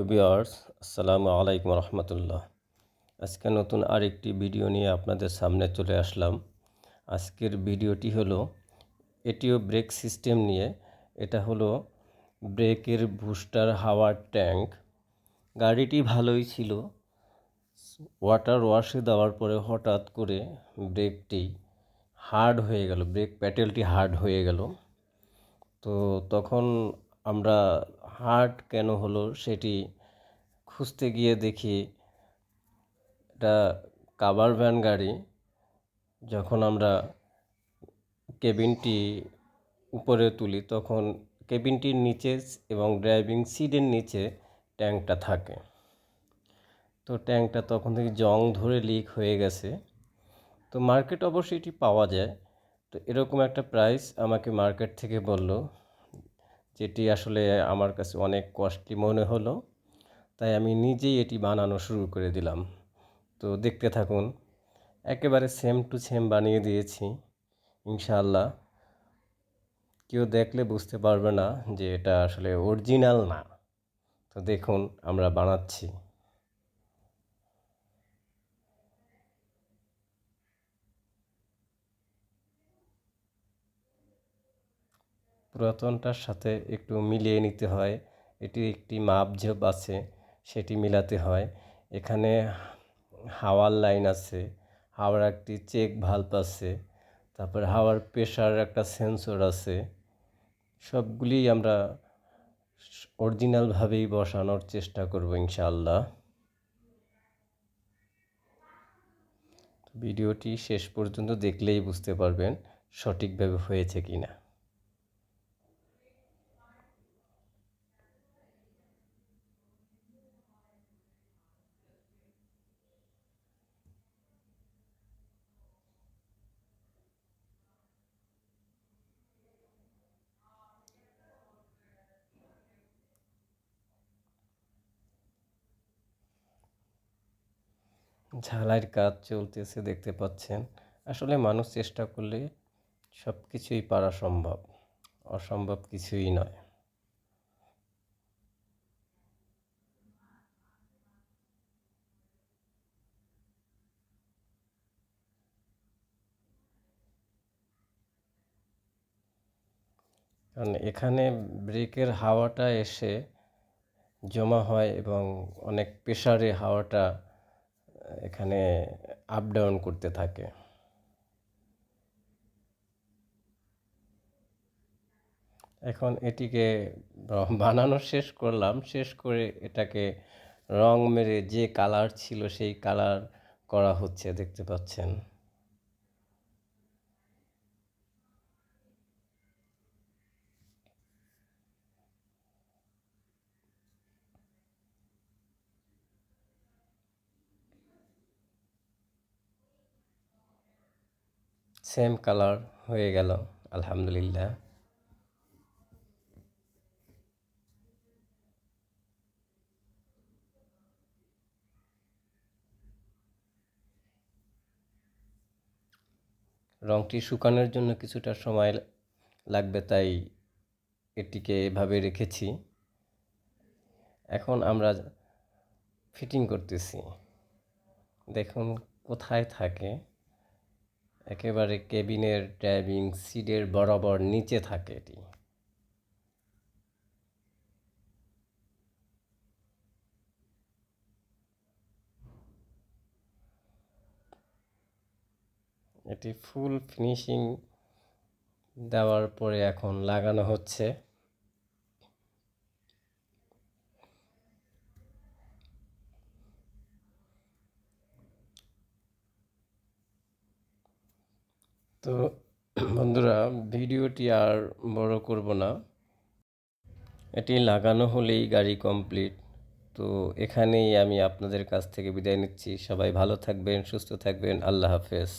Viewers, আসসালামু আলাইকুম রহমতুল্লাহ। আজকে নতুন আরেকটি ভিডিও নিয়ে আপনাদের সামনে চলে আসলাম। আজকের ভিডিওটি হলো এটিও ব্রেক সিস্টেম নিয়ে। এটা হলো ব্রেকের বুস্টার হাওয়ার ট্যাঙ্ক। গাড়িটি ভালোই ছিল, ওয়াটার ওয়াশে দেওয়ার পরে হঠাৎ করে ব্রেকটি হার্ড হয়ে গেল, ব্রেক প্যাডেলটি হার্ড হয়ে গেল। তো তখন আমরা হার্ড কেন হলো সেটি খুঁজতে গিয়ে দেখি এটা কাভার ভ্যান গাড়ি। যখন আমরা কেবিনটি উপরে তুলি তখন কেবিনটির নিচে এবং ড্রাইভিং সিটের নিচে ট্যাঙ্কটা থাকে। তো ট্যাঙ্কটা তখন থেকে জং ধরে লিক হয়ে গেছে। তো মার্কেট অবশ্যই এটি পাওয়া যায়। তো এরকম একটা প্রাইস আমাকে মার্কেট থেকে বলল, যেটি আসলে আমার কাছে অনেক কস্টলি মনে হলো। তাই আমি নিজেই এটি বানানো শুরু করে দিলাম। তো দেখতে থাকুন, একেবারে সেম টু সেম বানিয়ে দিয়েছি ইনশাআল্লাহ। কেউ দেখলে বুঝতে পারবে না যে এটা আসলে অরিজিনাল না। তো দেখুন আমরা বানাচ্ছি। পুরাতনটার সাথে একটু মিলিয়ে নিতে হয়। এটির একটি মাপঝোপ আছে, সেটি মিলাতে হয়। এখানে হাওয়ার লাইন আছে, হাওয়ার একটি চেক ভাল্ব আছে, তারপরে হাওয়ার প্রেশার একটা সেন্সর আছে। সবগুলি আমরা অরিজিনালভাবেই বসানোর চেষ্টা করব ইনশাআল্লাহ। ভিডিওটি শেষ পর্যন্ত দেখলেই বুঝতে পারবেন সঠিকভাবে হয়েছে কি না। ঝালাইয়ের কাজ চলতেছে দেখতে পাচ্ছেন। আসলে মানুষ চেষ্টা করলে সব কিছুই পারা সম্ভব, অসম্ভব কিছুই নয়। কারণ এখানে ব্রেকের হাওয়াটা এসে জমা হয় এবং অনেক প্রেসারে হাওয়াটা এখানে আপ ডাউন করতে থাকে। এখন এটিকে বানানো শেষ করলাম, শেষ করে এটাকে রং মেরে যে কালার ছিল সেই কালার করা হচ্ছে দেখতে পাচ্ছেন। সেম কালার হয়ে গেল আলহামদুলিল্লাহ। রঙটি শুকানোর জন্য কিছুটা সময় লাগবে, তাই এটিকে এভাবে রেখেছি। এখন আমরা ফিটিং করতেছি। দেখুন কোথায় থাকে, একেবারে কেবিনের ড্রাইভিং সিটের বরাবর নিচে থাকে এটি। এটি ফুল ফিনিশিং দেওয়ার পরে এখন লাগানো হচ্ছে। তো বন্ধুরা, ভিডিওটি আর বড় করব না, এটি লাগানো হলেই গাড়ি কমপ্লিট। তো এখানেই আমি আপনাদের কাছ থেকে বিদায় নিচ্ছি। সবাই ভালো থাকবেন, সুস্থ থাকবেন। আল্লাহ হাফেজ।